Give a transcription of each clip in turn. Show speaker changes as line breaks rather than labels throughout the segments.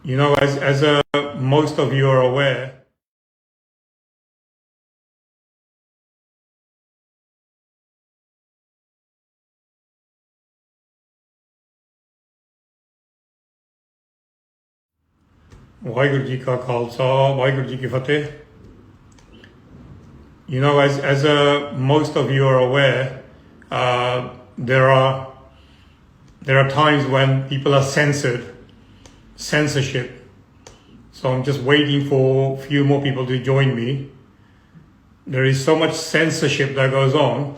As most of you are aware, Waheguru ji ਕਾ ਖਾਲਸਾ ਵਾਹਿਗੁਰੂ ਜੀ ਕੀ ਫਤਿਹ. As most of you are aware, there are times when people are censorship. So I'm just waiting for a few more people to join me. There is so much censorship that goes on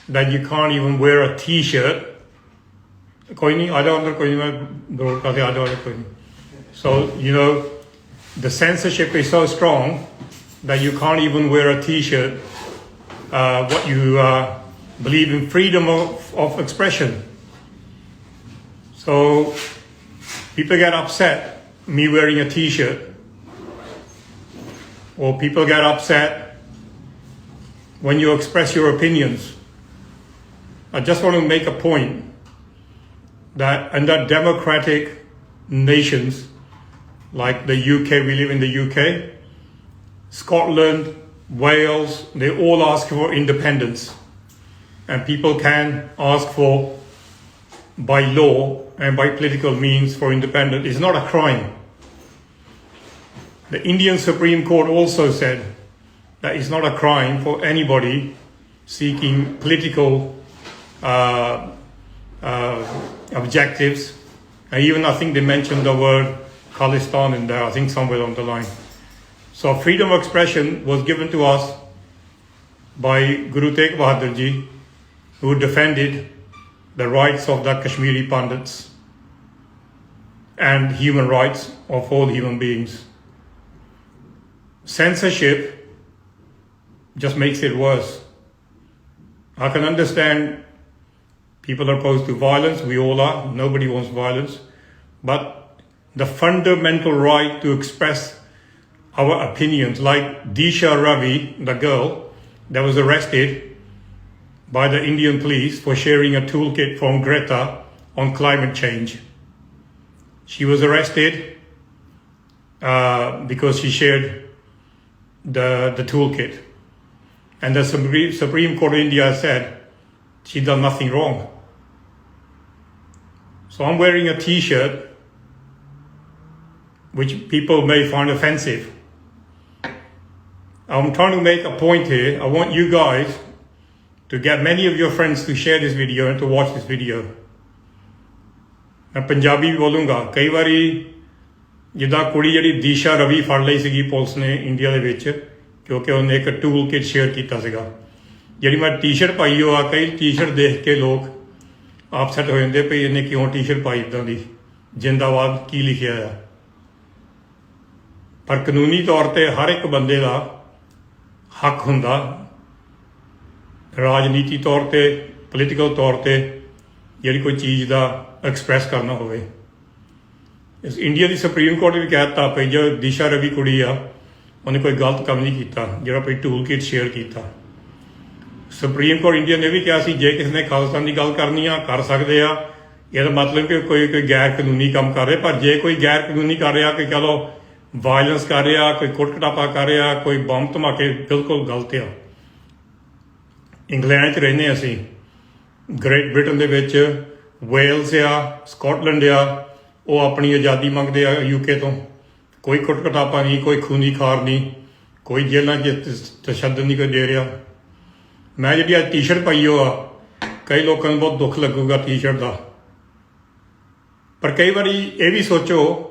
that you can't even wear a t-shirt. कोई नहीं आ जाओ अंदर, कोई नहीं, मैं broadcast आ जाओ कोई नहीं. So, the censorship is so strong that you can't even wear a t-shirt what you believe in freedom of expression. So people get upset me wearing a t-shirt, or people get upset when you express your opinions. I just want to make a point that under democratic nations like the UK, we live in the UK, Scotland, Wales, they all ask for independence. And people can ask for, by law and by political means, for independence. It's not a crime. The Indian Supreme Court also said that it's not a crime for anybody seeking political objectives. And even I think they mentioned the word Khalistan in there, I think somewhere on the line. So freedom of expression was given to us by Guru Tegh Bahadur Ji, who defended the rights of the Kashmiri Pandits and human rights of all human beings. Censorship just makes it worse. I can understand people are opposed to violence, we all are, nobody wants violence, but the fundamental right to express our opinions, like Disha Ravi, the girl that was arrested by the Indian police for sharing a toolkit from Greta on climate change. She was arrested because she shared the toolkit. And the Supreme Court of India said she done nothing wrong. So I'm wearing a t-shirt which people may find offensive. I'm trying to make a point here. I want you guys to get many of your friends to share this video and to watch this video. मैं पंजाबी भी बोलूँगा. कई बारी जिदा कुड़ी जी दिशा रवि फड़ ਲਈ ਸੀਗੀ ਪੁਲਿਸ ਨੇ ਇੰਡੀਆ ਦੇ ਵਿੱਚ, ਕਿਉਂਕਿ ਉਹਨੇ ਇੱਕ ਟੂਲ ਕਿਟ ਸ਼ੇਅਰ ਕੀਤਾ ਸੀਗਾ. ਜਿਹੜੀ ਮੈਂ ਟੀ-ਸ਼ਰਟ ਪਾਈ ਉਹ ਆ, ਕਈ ਟੀ-ਸ਼ਰਟ ਦੇਖ ਕੇ ਲੋਕ ਆਪਸੈਟ ਹੋ ਜਾਂਦੇ ਭਈ ਇਹਨੇ ਕਿਉਂ ਟੀ-ਸ਼ਰਟ ਪਾਈ ਇੱਦਾਂ ਦੀ, ਜਿੰਦਾਬਾਦ ਕੀ ਲਿਖਿਆ ਆ. ਪਰ ਕਾਨੂੰਨੀ ਤੌਰ ਤੇ ਹਰ ਇੱਕ ਬੰਦੇ ਦਾ ਹੱਕ ਹੁੰਦਾ ਰਾਜਨੀਤੀ ਤੌਰ ਤੇ, ਪੋਲੀਟੀਕਲ ਤੌਰ ਤੇ ਜਿਹੜੀ ਕੋਈ ਚੀਜ਼ ਦਾ ਐਕਸਪ੍ਰੈਸ ਕਰਨਾ ਹੋਵੇ. ਇਸ ਇੰਡੀਆ ਦੀ ਸੁਪਰੀਮ ਕੋਰਟ ਵੀ ਕਹਿ ਦਿੱਤਾ ਪਈ ਜੋ ਦਿਸ਼ਾ ਰਵੀ ਕੁੜੀ ਆ ਉਹਨੇ ਕੋਈ ਗਲਤ ਕੰਮ ਨਹੀਂ ਕੀਤਾ ਜਿਹੜਾ ਕੋਈ ਟੂਲ ਕਿਟ ਸ਼ੇਅਰ ਕੀਤਾ. ਸੁਪਰੀਮ ਕੋਰਟ ਇੰਡੀਆ ਨੇ ਵੀ ਕਿਹਾ ਸੀ ਜੇ ਕਿਸੇ ਨੇ ਖਾਲਿਸਤਾਨ ਦੀ ਗੱਲ ਕਰਨੀ ਆ ਕਰ ਸਕਦੇ ਆ. ਇਹਦਾ ਮਤਲਬ ਕਿ ਕੋਈ ਗੈਰ ਕਾਨੂੰਨੀ ਕੰਮ ਕਰ ਰਿਹਾ, ਪਰ ਜੇ ਕੋਈ ਗੈਰ ਕਾਨੂੰਨੀ ਕਰ ਰਿਹਾ ਕਿ ਚਲੋ ਵਾਇਲੈਂਸ ਕਰ ਰਿਹਾ, ਕੋਈ ਕੁੱਟ ਕਟਾਪਾ ਕਰ ਰਿਹਾ, ਕੋਈ ਬੰਬ ਧਮਾਕੇ, ਬਿਲਕੁਲ ਗਲਤ ਆ. ਇੰਗਲੈਂਡ 'ਚ ਰਹਿੰਦੇ ਅਸੀਂ, ਗ੍ਰੇਟ ਬ੍ਰਿਟਨ ਦੇ ਵਿੱਚ, ਵੇਲਸ ਆ, ਸਕਾਟਲੈਂਡ ਆ, ਉਹ ਆਪਣੀ ਆਜ਼ਾਦੀ ਮੰਗਦੇ ਆ UK ਤੋਂ. ਕੋਈ ਕੁੱਟ ਕਟਾਪਾ ਨਹੀਂ, ਕੋਈ ਖੂਨੀ ਖਾਰ ਨਹੀਂ, ਕੋਈ ਜੇਲ੍ਹਾਂ 'ਚ ਤਸ਼ੱਦਦ ਨਹੀਂ ਕੋਈ ਦੇ ਰਿਹਾ. ਮੈਂ ਜਿਹੜੀ ਅੱਜ ਟੀ-ਸ਼ਰਟ ਪਾਈ ਉਹ ਆ, ਕਈ ਲੋਕਾਂ ਨੂੰ ਬਹੁਤ ਦੁੱਖ ਲੱਗੂਗਾ ਟੀ-ਸ਼ਰਟ ਦਾ, ਪਰ ਕਈ ਵਾਰੀ ਇਹ ਵੀ ਸੋਚੋ,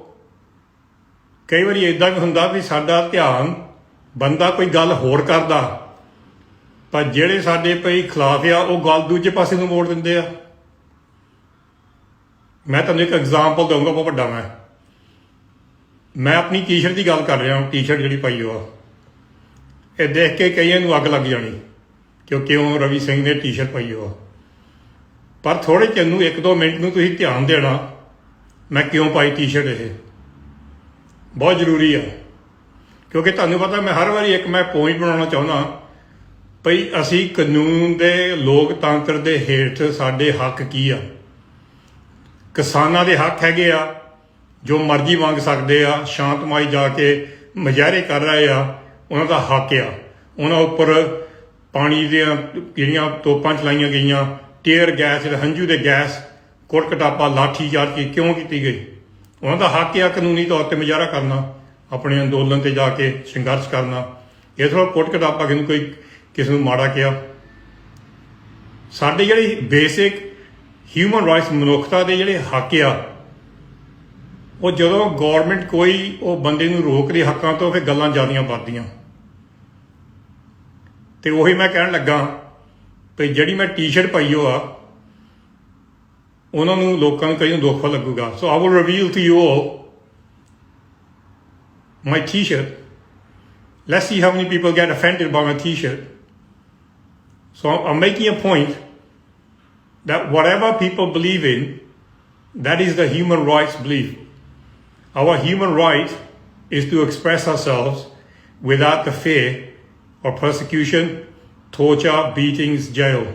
ਕਈ ਵਾਰੀ ਇੱਦਾਂ ਵੀ ਹੁੰਦਾ ਵੀ ਸਾਡਾ ਧਿਆਨ ਬੰਦਾ ਕੋਈ ਗੱਲ ਹੋਰ ਕਰਦਾ, ਪਰ ਜਿਹੜੇ ਸਾਡੇ ਪਈ ਖਿਲਾਫ ਆ ਉਹ ਗੱਲ ਦੂਜੇ ਪਾਸੇ ਨੂੰ ਮੋੜ ਦਿੰਦੇ ਆ. ਮੈਂ ਤੁਹਾਨੂੰ ਇੱਕ ਐਗਜ਼ਾਮਪਲ ਦਊਂਗਾ ਬਹੁਤ ਵੱਡਾ. ਮੈਂ ਆਪਣੀ ਟੀ-ਸ਼ਰਟ ਦੀ ਗੱਲ ਕਰ ਰਿਹਾ. ਟੀ-ਸ਼ਰਟ ਜਿਹੜੀ ਪਾਈ ਉਹ ਆ, ਇਹ ਦੇਖ ਕੇ ਕਈਆਂ ਨੂੰ ਅੱਗ ਲੱਗ ਜਾਣੀ ਕਿ ਕਿਉਂ ਰਵੀ ਸਿੰਘ ਨੇ ਟੀ-ਸ਼ਰਟ ਪਾਈ ਉਹ ਆ. ਪਰ ਥੋੜ੍ਹੇ ਚਿਰ ਨੂੰ 1-2 ਮਿੰਟ ਨੂੰ ਤੁਸੀਂ ਧਿਆਨ ਦੇਣਾ ਮੈਂ ਕਿਉਂ ਪਾਈ ਟੀ-ਸ਼ਰਟ. ਇਹ ਬਹੁਤ ਜ਼ਰੂਰੀ ਆ, ਕਿਉਂਕਿ ਤੁਹਾਨੂੰ ਪਤਾ ਮੈਂ ਹਰ ਵਾਰੀ ਇੱਕ ਮੈਂ ਪੁਆਇੰਟ ਬਣਾਉਣਾ ਚਾਹੁੰਦਾ ਭਈ ਅਸੀਂ ਕਾਨੂੰਨ ਦੇ, ਲੋਕਤੰਤਰ ਦੇ ਹੇਠ ਸਾਡੇ ਹੱਕ ਕੀ ਆ. ਕਿਸਾਨਾਂ ਦੇ ਹੱਕ ਹੈਗੇ ਆ, ਜੋ ਮਰਜ਼ੀ ਮੰਗ ਸਕਦੇ ਆ, ਸ਼ਾਂਤਮਈ ਜਾ ਕੇ ਮੁਜ਼ਾਹਰੇ ਕਰ ਰਹੇ ਆ, ਉਹਨਾਂ ਦਾ ਹੱਕ ਆ। ਉਹਨਾਂ ਉੱਪਰ ਪਾਣੀ ਦੀਆਂ ਜਿਹੜੀਆਂ ਤੋਪਾਂ ਚਲਾਈਆਂ ਗਈਆਂ, ਟੀਅਰ ਗੈਸ, ਹੰਝੂ ਦੇ ਗੈਸ, ਕੁੱਟ ਕਟਾਪਾ, ਲਾਠੀ ਚਾਰਜ ਕਿਉਂ ਕੀਤੀ ਗਈ? ਉਹਨਾਂ ਦਾ ਹੱਕ ਆ ਕਾਨੂੰਨੀ ਤੌਰ 'ਤੇ ਮੁਜ਼ਾਹਰਾ ਕਰਨਾ, ਆਪਣੇ ਅੰਦੋਲਨ 'ਤੇ ਜਾ ਕੇ ਸੰਘਰਸ਼ ਕਰਨਾ। ਇਸ ਤਰ੍ਹਾਂ ਕੁੱਟ ਕਟਾਪਾ ਕਿਸੇ ਨੂੰ ਮਾੜਾ ਕਿਹਾ? ਸਾਡੇ ਜਿਹੜੀ ਬੇਸਿਕ ਹਿਊਮਨ ਰਾਈਟਸ, ਮਨੁੱਖਤਾ ਦੇ ਜਿਹੜੇ ਹੱਕ ਆ, ਉਹ ਜਦੋਂ ਗੌਰਮੈਂਟ ਕੋਈ ਉਹ ਬੰਦੇ ਨੂੰ ਰੋਕਦੀ ਹੱਕਾਂ ਤੋਂ, ਫਿਰ ਗੱਲਾਂ ਜ਼ਿਆਦੀਆਂ ਵੱਧਦੀਆਂ। ਤੇ ਉਹੀ ਮੈਂ ਕਹਿਣ ਲੱਗਾ ਵੀ ਜਿਹੜੀ ਮੈਂ ਟੀ-ਸ਼ਰਟ ਪਾਈ ਆ, ਉਹਨਾਂ ਨੂੰ ਲੋਕਾਂ ਨੂੰ ਕਈ ਨੂੰ ਦੁੱਖ ਲੱਗੂਗਾ। So I will reveal to you all my t-shirt. Let's see how many people get offended by my t-shirt. So I'm making a point that whatever people believe in, that is the human rights belief. Our human right is to express ourselves without the fear of persecution, torture, beatings, jail.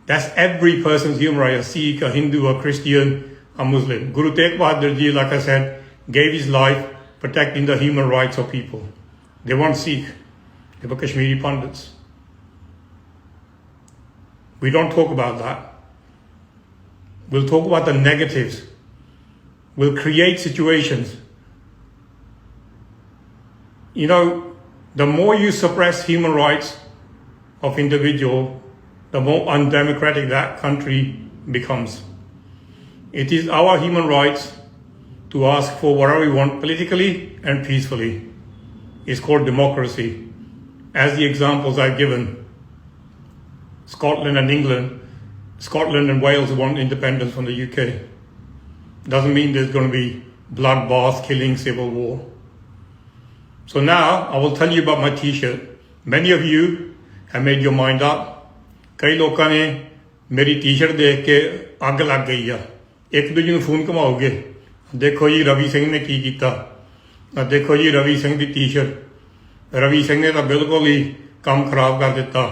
That's every person's human right, a Sikh, a Hindu, a Christian, a Muslim. Guru Tegh Bahadur Ji, like I said, gave his life protecting the human rights of people. They weren't Sikh, they were Kashmiri Pandits. We don't talk about that. We'll talk about the negatives. We'll create situations. You know, the more you suppress human rights of individual, the more undemocratic that country becomes. It is our human rights to ask for whatever we want politically and peacefully. It's called democracy. As the examples I've given, Scotland and England, Scotland and Wales want independence from the UK. Doesn't mean there's going to be bloodbath, killing, civil war. So now I will tell you about my t-shirt. Many of you have made your mind up. ਕਈ ਲੋਕਾਂ ਨੇ ਮੇਰੀ T shirt ਦੇਖ ਕੇ ਅੱਗ ਲੱਗ ਗਈ ਆ, ਇੱਕ ਦੂਜੇ ਨੂੰ ਫੋਨ ਘੁਮਾਓਗੇ, ਦੇਖੋ ਜੀ ਰਵੀ ਸਿੰਘ ਨੇ ਕੀ ਕੀਤਾ, ਦੇਖੋ ਜੀ ਰਵੀ ਸਿੰਘ ਦੀ ਟੀ-ਸ਼ਰਟ, ਰਵੀ ਸਿੰਘ ਨੇ ਤਾਂ ਬਿਲਕੁਲ ਹੀ ਕੰਮ ਖਰਾਬ ਕਰ ਦਿੱਤਾ।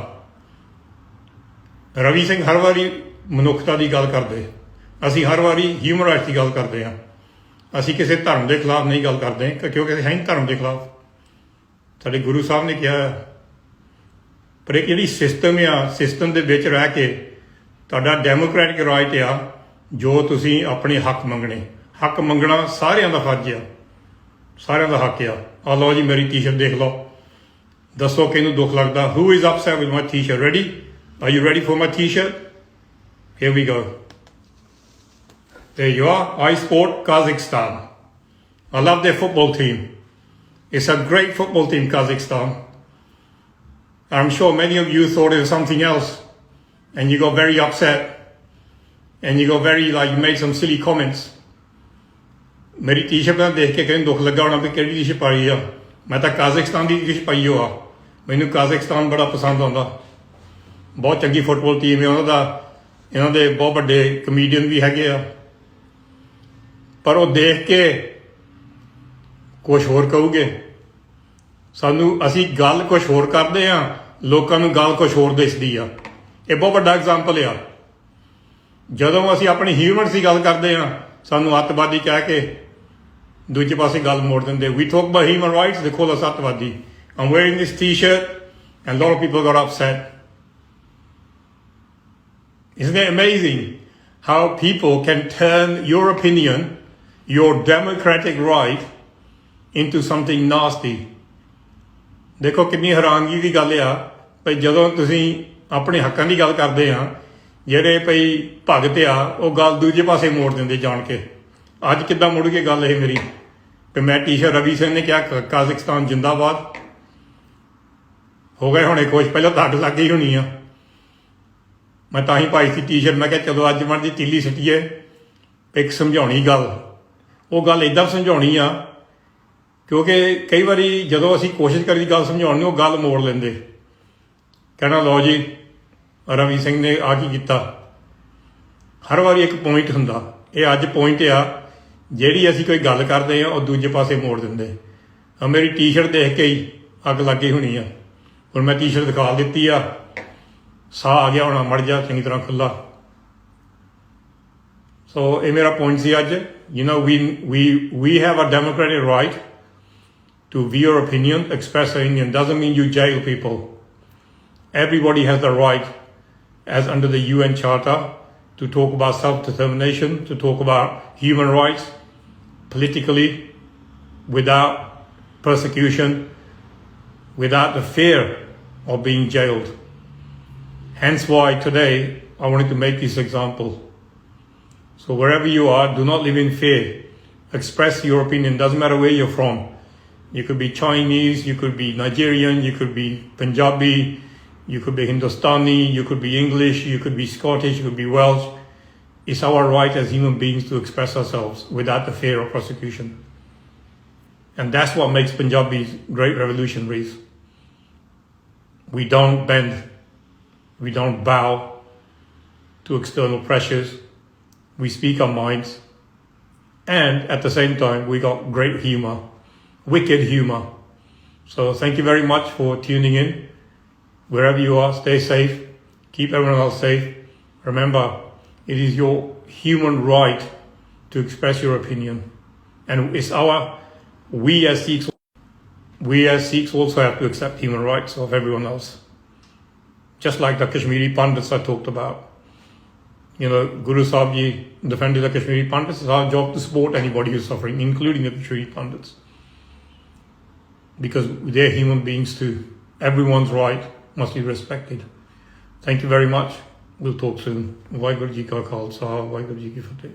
ਰਵੀ ਸਿੰਘ ਹਰ ਵਾਰੀ ਮਨੁੱਖਤਾ ਦੀ ਗੱਲ ਕਰਦੇ, ਅਸੀਂ ਹਰ ਵਾਰੀ ਹਿਊਮਨ ਰਾਈਟਸ ਦੀ ਗੱਲ ਕਰਦੇ ਹਾਂ। ਅਸੀਂ ਕਿਸੇ ਧਰਮ ਦੇ ਖਿਲਾਫ ਨਹੀਂ ਗੱਲ ਕਰਦੇ, ਕਿਉਂਕਿ ਅਸੀਂ ਹੈ ਨਹੀਂ ਧਰਮ ਦੇ ਖਿਲਾਫ। ਸਾਡੇ ਗੁਰੂ ਸਾਹਿਬ ਨੇ ਕਿਹਾ, ਪਰ ਇੱਕ ਜਿਹੜੀ ਸਿਸਟਮ ਆ, ਸਿਸਟਮ ਦੇ ਵਿੱਚ ਰਹਿ ਕੇ ਤੁਹਾਡਾ ਡੈਮੋਕ੍ਰੈਟਿਕ ਰਾਈਟ ਆ, ਜੋ ਤੁਸੀਂ ਆਪਣੇ ਹੱਕ ਮੰਗਣੇ, ਹੱਕ ਮੰਗਣਾ ਸਾਰਿਆਂ ਦਾ ਫਰਜ਼ ਆ, ਸਾਰਿਆਂ ਦਾ ਹੱਕ ਆ। ਆ ਲਓ ਜੀ ਮੇਰੀ ਟੀ-ਸ਼ਰਟ ਦੇਖ ਲਓ, ਦੱਸੋ ਕਿਹਨੂੰ ਦੁੱਖ ਲੱਗਦਾ? Who is upset with my t-shirt? Ready? Are you ready for my t-shirt? Here we go. There you are. I support Kazakhstan. I love their football team. It's a great football team, Kazakhstan. I'm sure many of you thought it was something else, and you got very upset, and you got very, you made some silly comments. ਮੇਰੀ T shirt ਨਾਲ ਦੇਖ ਕੇ ਕਹਿੰਦੇ ਦੁੱਖ ਲੱਗਾ ਹੋਣਾ ਵੀ ਕਿਹੜੀ T shirt ਪਾਈ ਆ। ਮੈਂ ਤਾਂ ਕਾਜ਼ਖਸਤਾਨ ਦੀ ਟੀ-ਸ਼ਰਟ ਪਾਈ ਹੋ ਆ। ਮੈਨੂੰ ਕਾਜ਼ਖਸਤਾਨ ਬੜਾ ਪਸੰਦ ਆਉਂਦਾ, ਬਹੁਤ ਚੰਗੀ ਫੁੱਟਬਾਲ ਟੀਮ ਹੈ ਉਹਨਾਂ ਦਾ, ਇਹਨਾਂ ਦੇ ਬਹੁਤ ਵੱਡੇ ਕਮੇਡੀਅਨ ਵੀ ਹੈਗੇ ਆ। ਪਰ ਉਹ ਦੇਖ ਕੇ ਕੁਛ ਹੋਰ ਕਹੂਗੇ ਸਾਨੂੰ, ਅਸੀਂ ਗੱਲ ਕੁਛ ਹੋਰ ਕਰਦੇ ਆ, ਲੋਕਾਂ ਨੂੰ ਗੱਲ ਕੁਛ ਹੋਰ ਦਿਸਦੀ ਆ। ਇਹ ਬਹੁਤ ਵੱਡਾ ਐਗਜ਼ਾਮਪਲ ਆ। ਜਦੋਂ ਅਸੀਂ ਆਪਣੀ ਹਿਊਮਨਸ ਦੀ ਗੱਲ ਕਰਦੇ ਆ, ਸਾਨੂੰ ਅੱਤਵਾਦੀ ਕਹਿ ਕੇ ਦੂਜੇ ਪਾਸੇ ਗੱਲ ਮੋੜ ਦਿੰਦੇ। We talk about human rights, they call us ਅੱਤਵਾਦੀ. I'm wearing this t-shirt and a lot of people got upset. Isn't it amazing how people can turn your opinion, your democratic right, into something nasty? ਦੇਖੋ ਕਿੰਨੀ ਹੈਰਾਨਗੀ ਦੀ ਗੱਲ ਆ ਭਈ ਜਦੋਂ ਤੁਸੀਂ ਆਪਣੇ ਹੱਕਾਂ ਦੀ ਗੱਲ ਕਰਦੇ ਆ, ਜਿਹੜੇ ਭਈ ਭਗਤ ਆ ਉਹ ਗੱਲ ਦੂਜੇ ਪਾਸੇ ਮੋੜ ਦਿੰਦੇ ਜਾਣ ਕੇ। ਅੱਜ ਕਿੱਦਾਂ ਮੁੜ ਕੇ ਗੱਲ ਇਹ ਮੇਰੀ ਵੀ ਮੈਂ ਟੀ-ਸ਼ਰਟ, ਰਵੀ ਸਿੰਘ ਨੇ ਕਿਹਾ ਕਾਜ਼ਖਸਤਾਨ ਜਿੰਦਾਬਾਦ, ਹੋ ਗਏ ਹੁਣੇ ਖੁਸ਼। ਪਹਿਲਾਂ ਤਾਂ ਅੱਗ ਲੱਗ ਗਈ ਹੋਣੀ ਆ, ਮੈਂ ਤਾਂ ਹੀ ਪਾਈ ਸੀ ਟੀ-ਸ਼ਰਟ। ਮੈਂ ਕਿਹਾ ਚਲੋ ਅੱਜ ਮਰ ਦੀ ਤੀਲੀ ਸਿੱਟੀਏ, ਇੱਕ ਸਮਝਾਉਣੀ ਗੱਲ। ਉਹ ਗੱਲ ਇੱਦਾਂ ਸਮਝਾਉਣੀ ਆ ਕਿਉਂਕਿ ਕਈ ਵਾਰੀ ਜਦੋਂ ਅਸੀਂ ਕੋਸ਼ਿਸ਼ ਕਰੀ ਗੱਲ ਸਮਝਾਉਣ ਨੂੰ, ਉਹ ਗੱਲ ਮੋੜ ਲੈਂਦੇ, ਕਹਿਣਾ ਲਓ ਜੀ ਰਵੀ ਸਿੰਘ ਨੇ ਆ ਕੀ ਕੀਤਾ। ਹਰ ਵਾਰੀ ਇੱਕ ਪੁਆਇੰਟ ਹੁੰਦਾ, ਇਹ ਅੱਜ ਪੁਆਇੰਟ ਆ ਜਿਹੜੀ ਅਸੀਂ ਕੋਈ ਗੱਲ ਕਰਦੇ ਆ ਉਹ ਦੂਜੇ ਪਾਸੇ ਮੋੜ ਦਿੰਦੇ। ਮੇਰੀ ਟੀ-ਸ਼ਰਟ ਦੇਖ ਕੇ ਹੀ ਅੱਗ ਲੱਗ ਗਈ ਹੋਣੀ ਆ। ਹੁਣ ਮੈਂ ਟੀ-ਸ਼ਰਟ ਦਿਖਾ ਦਿੱਤੀ ਆ, ਸਾਹ ਆ ਗਿਆ ਹੋਣਾ ਮੜ ਜਾ ਚੰਗੀ ਤਰ੍ਹਾਂ ਖੁੱਲਾ। ਸੋ ਇਹ ਮੇਰਾ ਪੁਆਇੰਟ ਸੀ ਅੱਜ। You know, we have a democratic right to view your opinion, express your opinion. Doesn't mean you jail people. Everybody has the right, as under the UN Charter, to talk about self-determination, to talk about human rights politically, without persecution, without the fear of being jailed. Hence why today I wanted to make this example. So wherever you are, do not live in fear. Express your opinion. Doesn't matter where you're from. You could be Chinese, you could be Nigerian, you could be Punjabi, you could be Hindustani, you could be English, you could be Scottish, you could be Welsh. It's our right as human beings to express ourselves without the fear of prosecution. And that's what makes Punjabis great revolutionaries. We don't bend, we don't bow to external pressures. We speak our minds. And at the same time, we got great humor, wicked humor. So thank you very much for tuning in. Wherever you are, stay safe. Keep everyone else safe. Remember, it is your human right to express your opinion. And it's we as Sikhs also have to accept human rights of everyone else. Just like the Kashmiri Pandits I talked about. You know, Guru Sahib Ji defended the Kashmiri Pandits. It's our job to support anybody who's suffering, including the Kashmiri Pandits. Because they're human beings too. Everyone's right must be respected. Thank you very much. We'll talk soon. Waheguru Ji Ka Khalsa, Waheguru Ji Ki Fateh.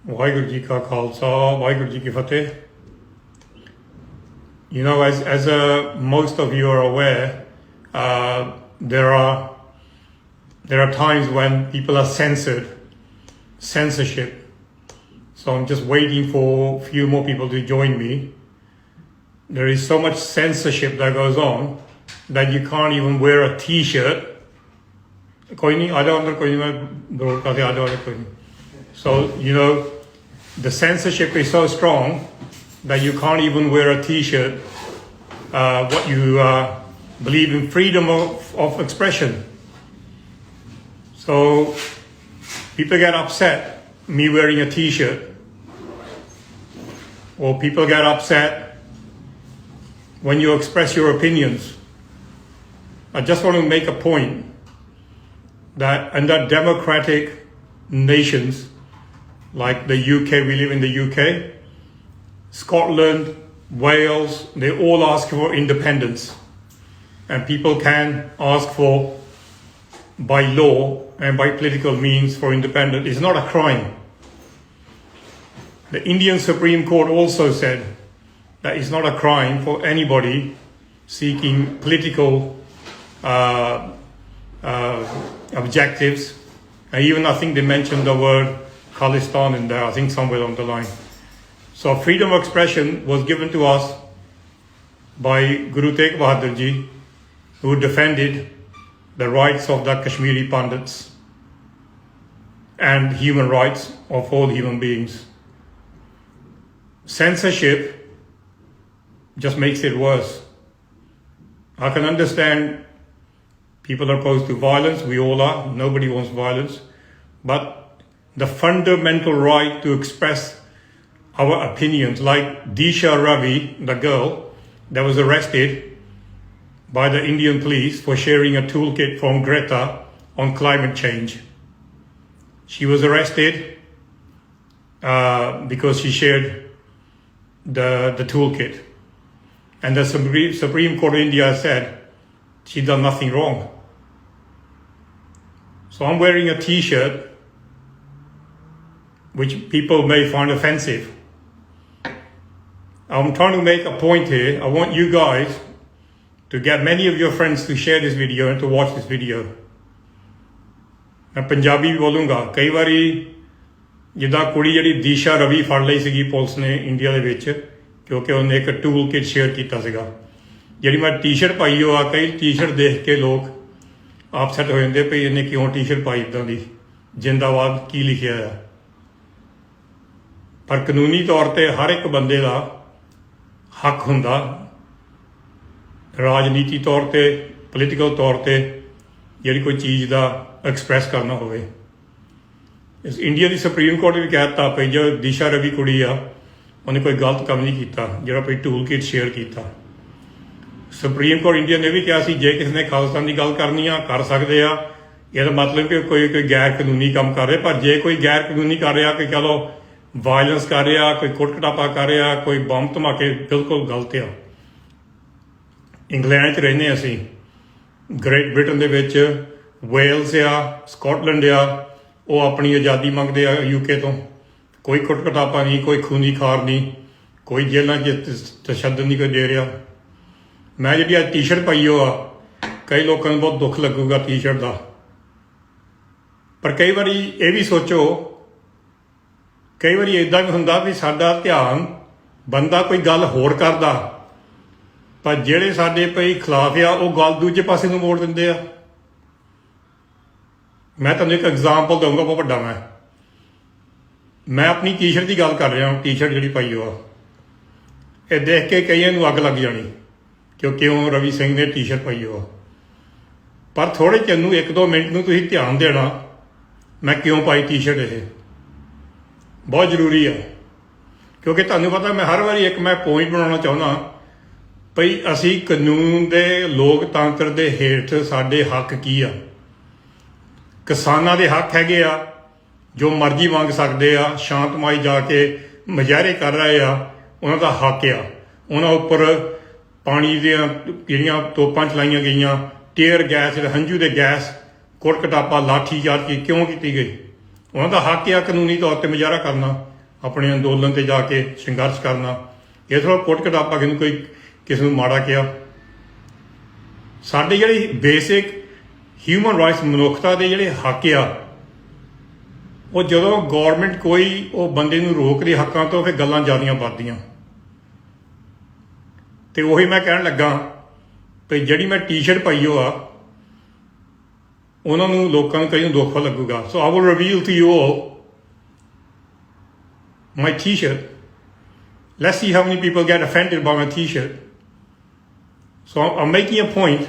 Waheguru Ji Ka Khalsa, Waheguru Ji Ki Fateh. You know, as most of you are aware, there are times when people are censorship. So I'm just waiting for a few more people to join me. There is so much censorship that goes on that you can't even wear a t-shirt. So, you know, the censorship is so strong that you can't even wear a t-shirt what you believe in freedom of expression. So people get upset me wearing a t-shirt, or people get upset when you express your opinions. I just want to make a point that under democratic nations like the UK, we live in the UK, Scotland, Wales, they all ask for independence. And people can ask for, by law and by political means, for independence. It's not a crime. The Indian Supreme Court also said that it's not a crime for anybody seeking political objectives. And even I think they mentioned the word Khalistan in there, I think somewhere on the line. So freedom of expression was given to us by Guru Tegh Bahadur Ji, who defended the rights of the Kashmiri Pandits and human rights of all human beings. Censorship just makes it worse. I can understand people are opposed to violence, we all are, nobody wants violence, but the fundamental right to express our opinions, like Disha Ravi, the girl that was arrested by the Indian police for sharing a toolkit from Greta on climate change. She was arrested because she shared the toolkit. And the Supreme Court of India said she done nothing wrong. So I'm wearing a t-shirt which people may find offensive. I'm trying to make a point here. I want you guys to get many of your friends to share this video and to watch this video. मैं पंजाबी भी बोलूँगा कई बारी जिदा कुड़ी जी दिशा रवि फड़ ਲਈ ਸੀਗੀ ਪੁਲਿਸ ਨੇ ਇੰਡੀਆ ਦੇ ਵਿੱਚ ਕਿਉਂਕਿ ਉਹਨੇ ਇੱਕ ਟੂਲ ਕਿਟ ਸ਼ੇਅਰ ਕੀਤਾ ਸੀਗਾ ਜਿਹੜੀ ਮੈਂ ਟੀ-ਸ਼ਰਟ ਪਾਈ ਹੋ ਆ ਕਈ ਟੀ-ਸ਼ਰਟ ਦੇਖ ਕੇ ਲੋਕ ਆਪਸੈਟ ਹੋ ਜਾਂਦੇ ਭਈ ਇਹਨੇ ਕਿਉਂ ਟੀ-ਸ਼ਰਟ ਪਾਈ ਇਦਾਂ ਦੀ ਜਿੰਦਾਬਾਦ ਕੀ ਲਿਖਿਆ ਆ ਪਰ ਕਾਨੂੰਨੀ ਤੌਰ ਤੇ ਹਰ ਇੱਕ ਬੰਦੇ ਦਾ ਹੱਕ ਹੁੰਦਾ ਰਾਜਨੀਤੀ ਤੌਰ ਤੇ ਪੋਲੀਟੀਕਲ ਤੌਰ ਤੇ ਜਿਹੜੀ ਕੋਈ ਚੀਜ਼ ਦਾ ਐਕਸਪ੍ਰੈਸ ਕਰਨਾ ਹੋਵੇ। ਇਸ ਇੰਡੀਆ ਦੀ ਸੁਪਰੀਮ ਕੋਰਟ ਵੀ ਕਹਿ ਦਿੱਤਾ ਪਈ ਜੋ ਦਿਸ਼ਾ ਰਵੀ ਕੁੜੀ ਆ ਉਹਨੇ ਕੋਈ ਗਲਤ ਕੰਮ ਨਹੀਂ ਕੀਤਾ ਜਿਹੜਾ ਕੋਈ ਟੂਲ ਕਿਟ ਸ਼ੇਅਰ ਕੀਤਾ। ਸੁਪਰੀਮ ਕੋਰਟ ਇੰਡੀਆ ਨੇ ਵੀ ਕਿਹਾ ਸੀ ਜੇ ਕਿਸੇ ਨੇ ਖਾਲਿਸਤਾਨ ਦੀ ਗੱਲ ਕਰਨੀ ਆ ਕਰ ਸਕਦੇ ਆ, ਇਹਦਾ ਮਤਲਬ ਕਿ ਕੋਈ ਗੈਰ ਕਾਨੂੰਨੀ ਕੰਮ ਕਰ ਰਿਹਾ। ਪਰ ਜੇ ਕੋਈ ਗੈਰ ਕਾਨੂੰਨੀ ਕਰ ਰਿਹਾ ਕਿ ਚਲੋ ਵਾਇਲੈਂਸ ਕਰ ਰਿਹਾ, ਕੋਈ ਕੁੱਟ ਕਟਾਪਾ ਕਰ ਰਿਹਾ, ਕੋਈ ਬੰਬ ਧਮਾਕੇ, ਬਿਲਕੁਲ ਗਲਤ ਆ। ਇੰਗਲੈਂਡ 'ਚ ਰਹਿੰਦੇ ਅਸੀਂ, ਗ੍ਰੇਟ ਬ੍ਰਿਟਨ ਦੇ ਵਿੱਚ ਵੇਲਸ ਆ, ਸਕਾਟਲੈਂਡ ਆ, ਉਹ ਆਪਣੀ ਆਜ਼ਾਦੀ ਮੰਗਦੇ ਆ UK ਤੋਂ। ਕੋਈ ਕੁੱਟ ਕਟਾਪਾ ਨਹੀਂ, ਕੋਈ ਖੂਨੀ ਖਾਰ ਨਹੀਂ, ਕੋਈ ਜੇਲ੍ਹਾਂ 'ਚ ਤਸ਼ੱਦਦ ਨਹੀਂ ਕੋਈ ਦੇ ਰਿਹਾ। ਮੈਂ ਜਿਹੜੀ ਅੱਜ ਟੀ-ਸ਼ਰਟ ਪਾਈ ਉਹ ਆ, ਕਈ ਲੋਕਾਂ ਨੂੰ ਬਹੁਤ ਦੁੱਖ ਲੱਗੂਗਾ ਟੀ-ਸ਼ਰਟ ਦਾ, ਪਰ ਕਈ ਵਾਰੀ ਇਹ ਵੀ ਸੋਚੋ, ਕਈ ਵਾਰੀ ਇੱਦਾਂ ਵੀ ਹੁੰਦਾ ਵੀ ਸਾਡਾ ਧਿਆਨ ਬੰਦਾ ਕੋਈ ਗੱਲ ਹੋਰ ਕਰਦਾ, ਪਰ ਜਿਹੜੇ ਸਾਡੇ ਪਈ ਖਿਲਾਫ ਆ ਉਹ ਗੱਲ ਦੂਜੇ ਪਾਸੇ ਨੂੰ ਮੋੜ ਦਿੰਦੇ ਆ। ਮੈਂ ਤੁਹਾਨੂੰ ਇੱਕ ਐਗਜ਼ਾਮਪਲ ਦਊਂਗਾ ਬਹੁਤ ਵੱਡਾ। ਮੈਂ ਆਪਣੀ ਟੀ-ਸ਼ਰਟ ਦੀ ਗੱਲ ਕਰ ਰਿਹਾ ਹਾਂ। ਟੀ-ਸ਼ਰਟ ਜਿਹੜੀ ਪਾਈ ਉਹ ਆ, ਇਹ ਦੇਖ ਕੇ ਕਈਆਂ ਨੂੰ ਅੱਗ ਲੱਗ ਜਾਣੀ ਕਿ ਕਿਉਂ ਰਵੀ ਸਿੰਘ ਨੇ ਟੀ-ਸ਼ਰਟ ਪਾਈ ਉਹ ਆ। ਪਰ ਥੋੜ੍ਹੇ ਚਿਰ ਨੂੰ 1-2 ਮਿੰਟ ਨੂੰ ਤੁਸੀਂ ਧਿਆਨ ਦੇਣਾ ਮੈਂ ਕਿਉਂ ਪਾਈ ਟੀ-ਸ਼ਰਟ। ਇਹ ਬਹੁਤ ਜ਼ਰੂਰੀ ਆ ਕਿਉਂਕਿ ਤੁਹਾਨੂੰ ਪਤਾ ਮੈਂ ਹਰ ਵਾਰੀ ਇੱਕ ਮੈਂ ਪੁਆਇੰਟ ਬਣਾਉਣਾ ਚਾਹੁੰਦਾ ਭਈ ਅਸੀਂ ਕਾਨੂੰਨ ਦੇ ਲੋਕਤੰਤਰ ਦੇ ਹੇਠ ਸਾਡੇ ਹੱਕ ਕੀ ਆ। ਕਿਸਾਨਾਂ ਦੇ ਹੱਕ ਹੈਗੇ ਆ, ਜੋ ਮਰਜ਼ੀ ਮੰਗ ਸਕਦੇ ਆ, ਸ਼ਾਂਤਮਈ ਜਾ ਕੇ ਮੁਜ਼ਾਹਰੇ ਕਰ ਰਹੇ ਆ, ਉਹਨਾਂ ਦਾ ਹੱਕ ਆ। ਉਹਨਾਂ ਉੱਪਰ ਪਾਣੀ ਦੀਆਂ ਜਿਹੜੀਆਂ ਤੋਪਾਂ ਚਲਾਈਆਂ ਗਈਆਂ, ਟੀਅਰ ਗੈਸ, ਹੰਝੂ ਦੇ ਗੈਸ, ਕੁੱਟ ਕਟਾਪਾ, ਲਾਠੀ ਚਾਰਜ ਕਿਉਂ ਕੀਤੀ ਗਈ, ਉਹਨਾਂ ਦਾ ਹੱਕ ਆ ਕਾਨੂੰਨੀ ਤੌਰ ਤੇ ਮੁਜ਼ਾਹਰਾ ਕਰਨਾ, ਆਪਣੇ ਅੰਦੋਲਨ ਤੇ ਜਾ ਕੇ ਸੰਘਰਸ਼ ਕਰਨਾ। ਇਸ ਤਰ੍ਹਾਂ ਕੁੱਟ ਕਟਾਪਾ ਕਿਸੇ ਨੂੰ ਮਾੜਾ ਕਿਹਾ। ਸਾਡੇ ਜਿਹੜੀ ਬੇਸਿਕ ਹਿਊਮਨ ਰਾਈਟਸ, ਮਨੁੱਖਤਾ ਦੇ ਜਿਹੜੇ ਹੱਕ ਆ, ਉਹ ਜਦੋਂ ਗੌਰਮੈਂਟ ਕੋਈ ਉਹ ਬੰਦੇ ਨੂੰ ਰੋਕਦੀ ਹੱਕਾਂ ਤੋਂ, ਫਿਰ ਗੱਲਾਂ ਜ਼ਿਆਦੀਆਂ ਵੱਧਦੀਆਂ। ਤੇ ਉਹੀ ਮੈਂ ਕਹਿਣ ਲੱਗਾ ਵੀ ਜਿਹੜੀ ਮੈਂ ਟੀ-ਸ਼ਰਟ ਪਾਈ ਉਹ ਆ, ਉਹਨਾਂ ਨੂੰ ਲੋਕਾਂ ਨੂੰ ਕਈ ਨੂੰ ਦੁੱਖ ਲੱਗੂਗਾ। So I will reveal to you all my t-shirt. Let's see how many people get offended by my t-shirt. So I'm making a point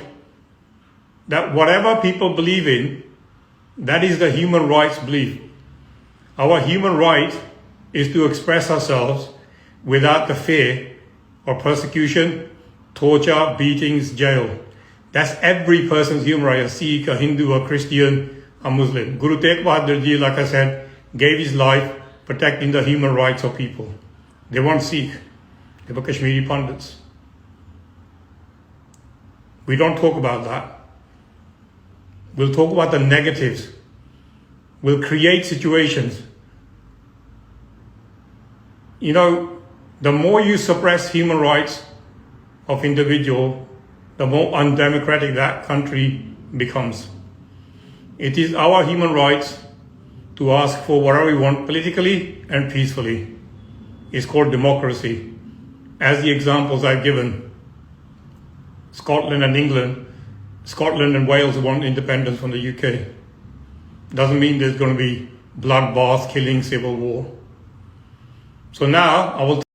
that whatever people believe in, that is the human rights belief. Our human right is to express ourselves without the fear of persecution, torture, beatings, jail. That's every person's human right, a Sikh, a Hindu, a Christian, a Muslim. Guru Tegh Bahadur Ji, like I said, gave his life protecting the human rights of people. They weren't Sikh, they were Kashmiri Pandits. We don't talk about that. We'll talk about the negatives. We'll create situations. You know, the more you suppress human rights of individual, the more undemocratic that country becomes. It is our human rights to ask for whatever we want politically and peacefully. It's called democracy. As the examples I've given, Scotland and England, Scotland and Wales want independence from the UK. Doesn't mean there's going to be bloodbath, killing, civil war. So now I will